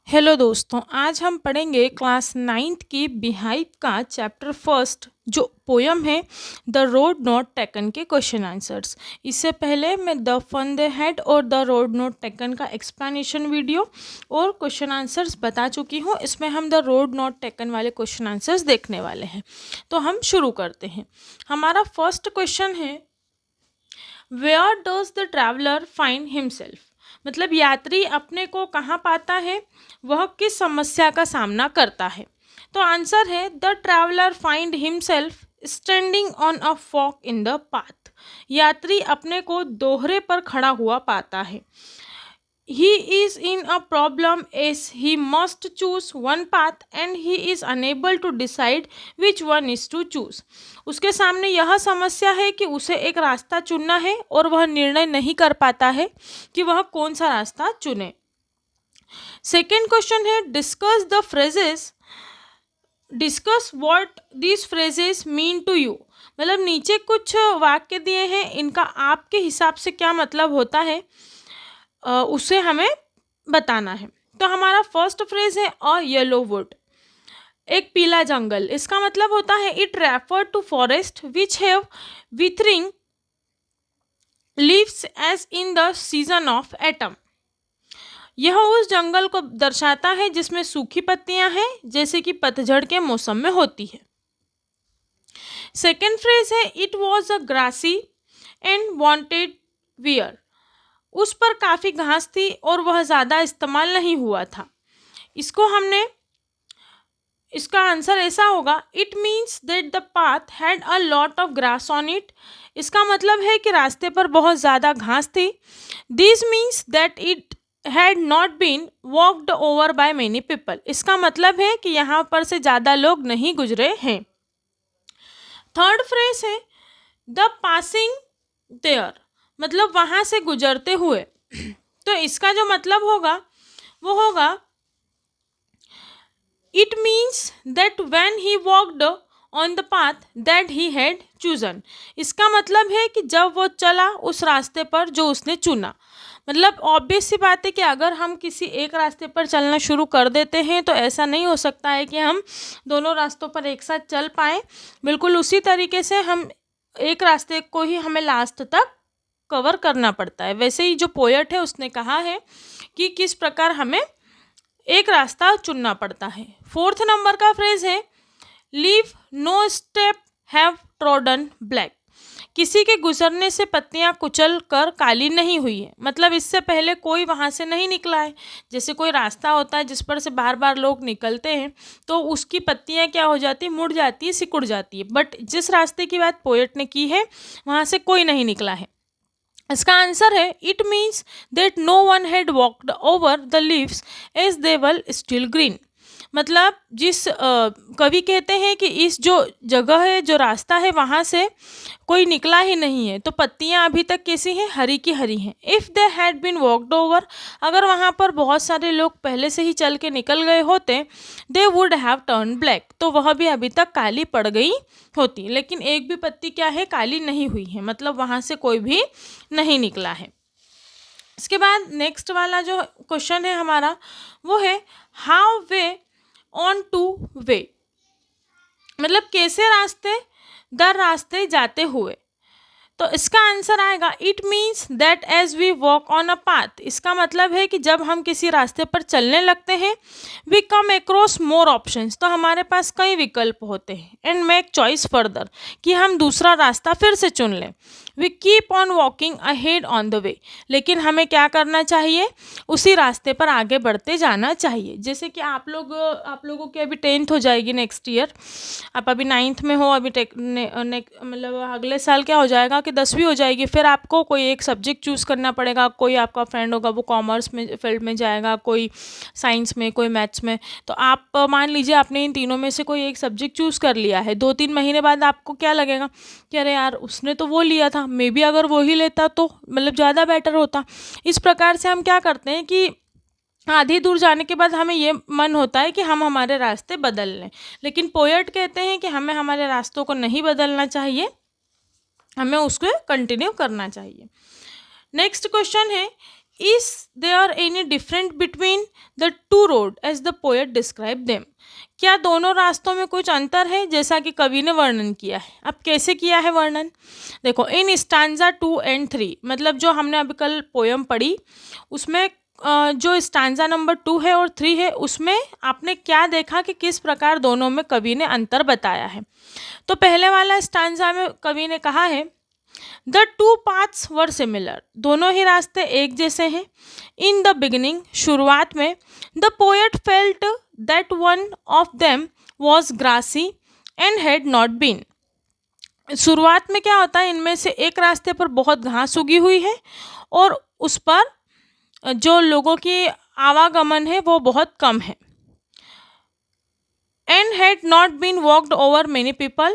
Hello दोस्तों, आज हम पढ़ेंगे क्लास 9th की बिहाइव का चैप्टर फर्स्ट जो पोयम है द रोड नॉट टेकन के क्वेश्चन आंसर्स। इससे पहले मैं द फन दे हैड और द रोड नॉट टेकन का एक्सप्लेनेशन वीडियो और क्वेश्चन आंसर्स बता चुकी हूँ। इसमें हम द रोड नॉट टेकन वाले क्वेश्चन आंसर्स देखने वाले हैं। तो हम शुरू करते हैं। हमारा फर्स्ट क्वेश्चन है, where does the traveller find himself. मतलब यात्री अपने को कहाँ पाता है, वह किस समस्या का सामना करता है। तो आंसर है the traveller find himself standing on a fork in the path. यात्री अपने को दोहरे पर खड़ा हुआ पाता है। He is in a problem as he must choose one path and he is unable to decide which one is to choose. उसके सामने यह समस्या है कि उसे एक रास्ता चुनना है और वह निर्णय नहीं कर पाता है कि वह कौन सा रास्ता चुने। सेकेंड क्वेश्चन है, discuss what this phrases mean to you. मतलब नीचे कुछ वाक्य दिए हैं, इनका आपके हिसाब से क्या मतलब होता है उसे हमें बताना है। तो हमारा फर्स्ट फ्रेज है अ येलो वुड, एक पीला जंगल। इसका मतलब होता है it refer to forest which have withering leaves as in the season of autumn. यह उस जंगल को दर्शाता है जिसमें सूखी पत्तियां हैं, जैसे कि पतझड़ के मौसम में होती है। सेकेंड फ्रेज है it was a grassy and wanted wear. उस पर काफ़ी घास थी और वह ज़्यादा इस्तेमाल नहीं हुआ था। इसका आंसर ऐसा होगा, it means that the path had a lot of grass on it. इसका मतलब है कि रास्ते पर बहुत ज़्यादा घास थी। This means that it had not been walked over by many people. इसका मतलब है कि यहाँ पर से ज़्यादा लोग नहीं गुजरे हैं। थर्ड फ्रेज है द पासिंग देयर, मतलब वहाँ से गुजरते हुए। तो इसका जो मतलब होगा वो होगा, it means that when he walked on the path that he had chosen. इसका मतलब है कि जब वो चला उस रास्ते पर जो उसने चुना। मतलब ऑब्वियस सी बात है कि अगर हम किसी एक रास्ते पर चलना शुरू कर देते हैं तो ऐसा नहीं हो सकता है कि हम दोनों रास्तों पर एक साथ चल पाएँ। बिल्कुल उसी तरीके से हम एक रास्ते को ही हमें लास्ट तक कवर करना पड़ता है। वैसे ही जो पोएट है उसने कहा है कि किस प्रकार हमें एक रास्ता चुनना पड़ता है। फोर्थ नंबर का फ्रेज है leave no step have trodden black. किसी के गुजरने से पत्तियां कुचल कर काली नहीं हुई है। मतलब इससे पहले कोई वहाँ से नहीं निकला है। जैसे कोई रास्ता होता है जिस पर से बार बार लोग निकलते हैं तो उसकी पत्तियां क्या हो जाती है, मुड़ जाती है, सिकुड़ जाती है। बट जिस रास्ते की बात पोएट ने की है वहाँ से कोई नहीं निकला है। इसका आंसर है it means that no one had walked over the leaves as they were still green. मतलब जिस कवि कहते हैं कि इस जो जगह है, जो रास्ता है, वहाँ से कोई निकला ही नहीं है, तो पत्तियाँ अभी तक कैसी हैं, हरी की हरी हैं। If they had been walked over, अगर वहाँ पर बहुत सारे लोग पहले से ही चल के निकल गए होते, they would have turn black, तो वह भी अभी तक काली पड़ गई होती। लेकिन एक भी पत्ती क्या है, काली नहीं हुई है। मतलब वहाँ से कोई भी नहीं निकला है। इसके बाद नेक्स्ट वाला जो क्वेश्चन है हमारा वो है how way on two way. मतलब कैसे रास्ते दर रास्ते जाते हुए। तो इसका आंसर आएगा it means that as we walk on a path. इसका मतलब है कि जब हम किसी रास्ते पर चलने लगते हैं we come across more options, तो हमारे पास कई विकल्प होते हैं। एंड मेक चॉइस फर्दर, कि हम दूसरा रास्ता फिर से चुन लें। We keep on walking ahead on the way, लेकिन हमें क्या करना चाहिए, उसी रास्ते पर आगे बढ़ते जाना चाहिए। जैसे कि आप लोगों की अभी 10th हो जाएगी नेक्स्ट ईयर, आप अभी 9th में हो, अभी मतलब अगले साल क्या हो जाएगा कि 10वीं हो जाएगी। फिर आपको कोई एक सब्जेक्ट चूज़ करना पड़ेगा। कोई आपका फ्रेंड होगा वो कॉमर्स में फील्ड में जाएगा, कोई साइंस में, कोई मैथ्स में। तो आप मान लीजिए आपने इन तीनों में से कोई एक सब्जेक्ट चूज़ कर लिया है। 2-3 महीने बाद आपको क्या लगेगा कि अरे यार उसने तो वो लिया था, मे बी अगर वो ही लेता तो मतलब ज़्यादा बेटर होता। इस प्रकार से हम क्या करते हैं कि आधी दूर जाने के बाद हमें ये मन होता है कि हम हमारे रास्ते बदल लें। लेकिन पोएट कहते हैं कि हमें हमारे रास्तों को नहीं बदलना चाहिए, हमें उसको कंटिन्यू करना चाहिए। नेक्स्ट क्वेश्चन है is there any different between the two road as the poet describe them? क्या दोनों रास्तों में कुछ अंतर है जैसा कि कवि ने वर्णन किया है? अब कैसे किया है वर्णन? देखो, इन स्टांजा 2 और 3, मतलब जो हमने अभी कल पोयम पढ़ी उसमें जो स्टांजा नंबर 2 है और 3 है, उसमें आपने क्या देखा कि किस प्रकार दोनों में कवि ने अंतर बताया है। तो पहले वाला स्टांजा में कवि ने कहा है the two paths were similar, दोनों ही रास्ते एक जैसे हैं। इन द बिगिनिंग, शुरुआत में, the poet felt that one of them was grassy and had not been. शुरुआत में क्या होता है, इनमें से एक रास्ते पर बहुत घास उगी हुई है और उस पर जो लोगों की आवागमन है वो बहुत कम है। And had not been walked over many people,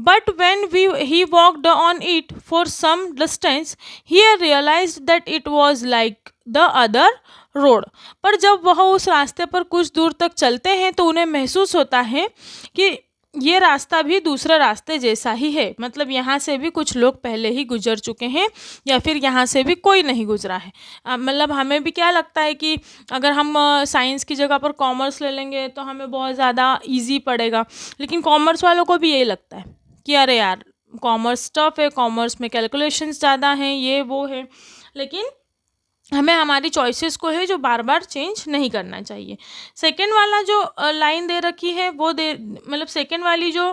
but when he walked on it for some distance, he realized that it was like the other road. पर जब वह उस रास्ते पर कुछ दूर तक चलते हैं तो उन्हें महसूस होता है कि ये रास्ता भी दूसरे रास्ते जैसा ही है, मतलब यहाँ से भी कुछ लोग पहले ही गुजर चुके हैं या फिर यहाँ से भी कोई नहीं गुजरा है। मतलब हमें भी क्या लगता है कि अगर हम साइंस की जगह पर कॉमर्स ले लेंगे तो हमें बहुत ज़्यादा इजी पड़ेगा, लेकिन कॉमर्स वालों को भी यही लगता है कि अरे यार कॉमर्स टफ है, कॉमर्स में कैलकुलेशंस ज़्यादा हैं, ये वो है। लेकिन हमें हमारी चॉइसेस को है जो बार बार चेंज नहीं करना चाहिए। सेकंड वाला जो लाइन दे रखी है वो मतलब सेकंड वाली जो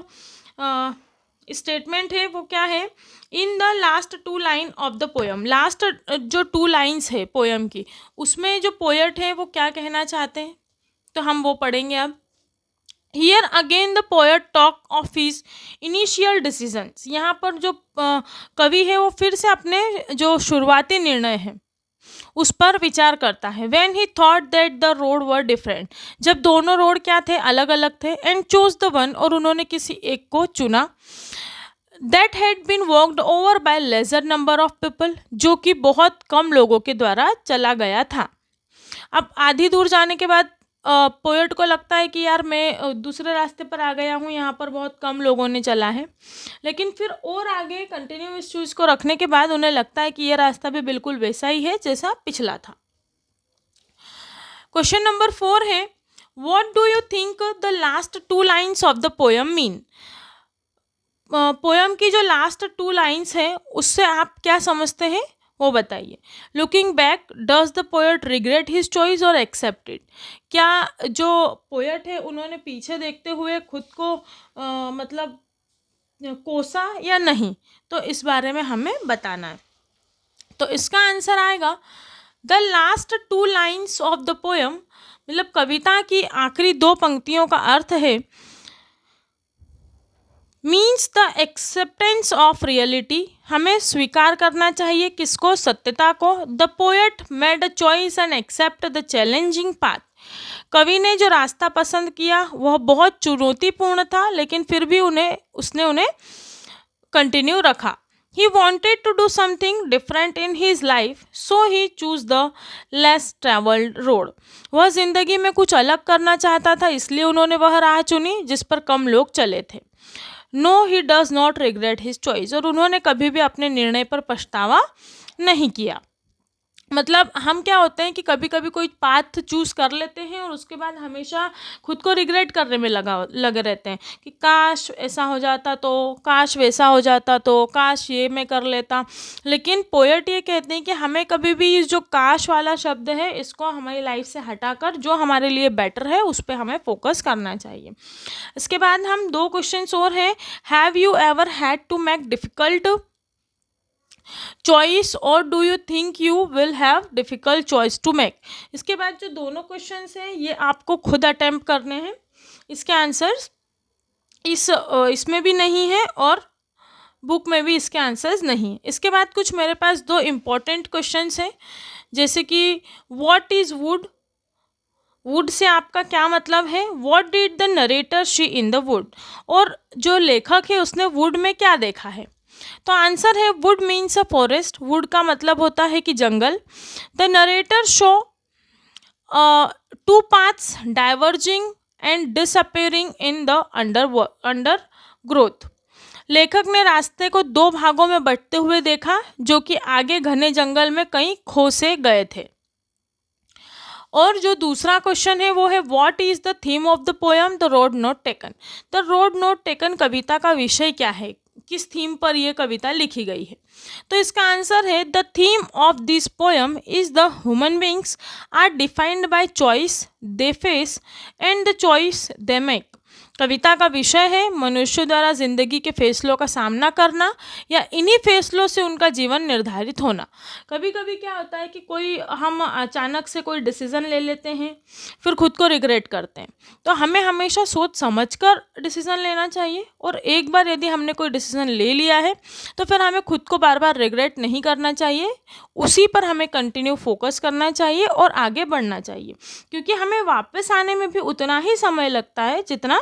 स्टेटमेंट है वो क्या है, in the last 2 line of the poem, last जो 2 लाइन्स है पोएम की, उसमें जो पोएट है वो क्या कहना चाहते हैं तो हम वो पढ़ेंगे अब। Here again the poet talk of his initial decisions, यहाँ पर जो कवि है वो फिर से अपने जो शुरुआती निर्णय हैं उस पर विचार करता है। When he thought that the road were different, जब दोनों रोड क्या थे, अलग अलग थे। एंड चूज द वन, और उन्होंने किसी एक को चुना। That had been walked over by lesser number of people, जो कि बहुत कम लोगों के द्वारा चला गया था। अब आधी दूर जाने के बाद पोएट को लगता है कि यार मैं दूसरे रास्ते पर आ गया हूँ, यहाँ पर बहुत कम लोगों ने चला है। लेकिन फिर और आगे कंटिन्यू इस चीज़ को रखने के बाद उन्हें लगता है कि ये रास्ता भी बिल्कुल वैसा ही है जैसा पिछला था। क्वेश्चन नंबर 4 है, what do you think the last 2 lines of the poem mean? Poem की जो लास्ट 2 लाइन्स है उससे आप क्या समझते हैं वो बताइए। Looking back, does the poet regret his choice और एक्सेप्ट इट? क्या जो पोएट है उन्होंने पीछे देखते हुए खुद को मतलब कोसा या नहीं, तो इस बारे में हमें बताना है। तो इसका आंसर आएगा the last 2 lines of the poem, मतलब कविता की आखिरी 2 पंक्तियों का अर्थ है means the acceptance of reality, हमें स्वीकार करना चाहिए किसको, सत्यता को। The poet made a choice and accept the challenging path, कवि ने जो रास्ता पसंद किया वह बहुत चुनौतीपूर्ण था लेकिन फिर भी उसने उन्हें कंटिन्यू रखा। He wanted to do something different in his life so he choose the less travelled road, वह जिंदगी में कुछ अलग करना चाहता था इसलिए उन्होंने वह राह चुनी जिस पर कम लोग चले थे। No he does not regret his choice, और उन्होंने कभी भी अपने निर्णय पर पछतावा नहीं किया। मतलब हम क्या होते हैं कि कभी कभी कोई पाथ चूज़ कर लेते हैं और उसके बाद हमेशा खुद को रिग्रेट करने में लगे रहते हैं कि काश ऐसा हो जाता तो, काश वैसा हो जाता तो, काश ये मैं कर लेता। लेकिन पोएट ये कहते हैं कि हमें कभी भी इस जो काश वाला शब्द है इसको हमारी लाइफ से हटाकर जो हमारे लिए बेटर है उस पर हमें फोकस करना चाहिए। इसके बाद हम 2 क्वेश्चंस और हैं। Have you ever had to make difficult choice और do you think you will have difficult choice to make? इसके बाद जो दोनों क्वेश्चंस हैं ये आपको खुद अटेम्प्ट करने हैं। इसके आंसर्स इसमें भी नहीं है और बुक में भी इसके आंसर्स नहीं। इसके बाद कुछ मेरे पास 2 इम्पॉर्टेंट क्वेश्चंस हैं, जैसे कि what is would, would say आपका क्या मतलब है। What did the narrator see in the wood, और जो लेखक है उसने वुड में क्या देखा है। तो आंसर है wood means a forest, wood का मतलब होता है कि जंगल। The narrator show 2 paths diverging and disappearing in the undergrowth, लेखक ने रास्ते को दो भागों में बंटते हुए देखा जो कि आगे घने जंगल में कहीं खो से गए थे। और जो दूसरा क्वेश्चन है वो है what is the theme of the poem the road not taken. The road not taken कविता का विषय क्या है, किस थीम पर यह कविता लिखी गई है। तो इसका आंसर है the theme of this poem is the human beings are defined by choice they face and the choice they make. कविता का विषय है मनुष्य द्वारा जिंदगी के फैसलों का सामना करना या इन्हीं फैसलों से उनका जीवन निर्धारित होना। कभी कभी क्या होता है कि हम अचानक से कोई डिसीज़न ले लेते हैं, फिर खुद को रिग्रेट करते हैं। तो हमें हमेशा सोच समझकर डिसीज़न लेना चाहिए, और एक बार यदि हमने कोई डिसीज़न ले लिया है तो फिर हमें खुद को बार बार रिग्रेट नहीं करना चाहिए, उसी पर हमें कंटिन्यू फोकस करना चाहिए और आगे बढ़ना चाहिए, क्योंकि हमें वापस आने में भी उतना ही समय लगता है जितना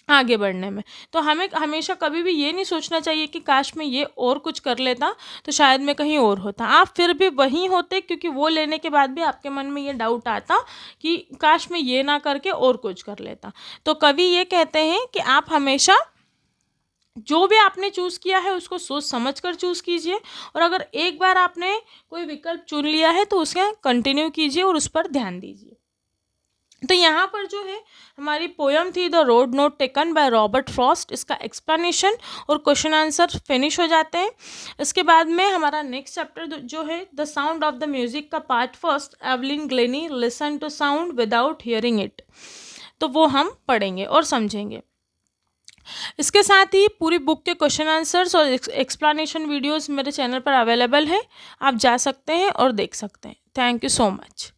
आगे बढ़ने में। तो हमें हमेशा कभी भी ये नहीं सोचना चाहिए कि काश मैं ये और कुछ कर लेता तो शायद मैं कहीं और होता। आप फिर भी वहीं होते, क्योंकि वो लेने के बाद भी आपके मन में ये डाउट आता कि काश मैं ये ना करके और कुछ कर लेता। तो कवि ये कहते हैं कि आप हमेशा जो भी आपने चूज़ किया है उसको सोच समझ कर चूज़ कीजिए, और अगर एक बार आपने कोई विकल्प चुन लिया है तो उसे कंटिन्यू कीजिए और उस पर ध्यान दीजिए। तो यहाँ पर जो है हमारी पोयम थी the road not taken by Robert Frost, इसका एक्सप्लेनेशन और क्वेश्चन आंसर फिनिश हो जाते हैं। इसके बाद में हमारा नेक्स्ट चैप्टर जो है the sound of the music का part first, Evelyn Glennie listen to sound without hearing it, तो वो हम पढ़ेंगे और समझेंगे। इसके साथ ही पूरी बुक के क्वेश्चन आंसर्स और एक्सप्लेनेशन वीडियोस मेरे चैनल पर अवेलेबल है, आप जा सकते हैं और देख सकते हैं। Thank you so much.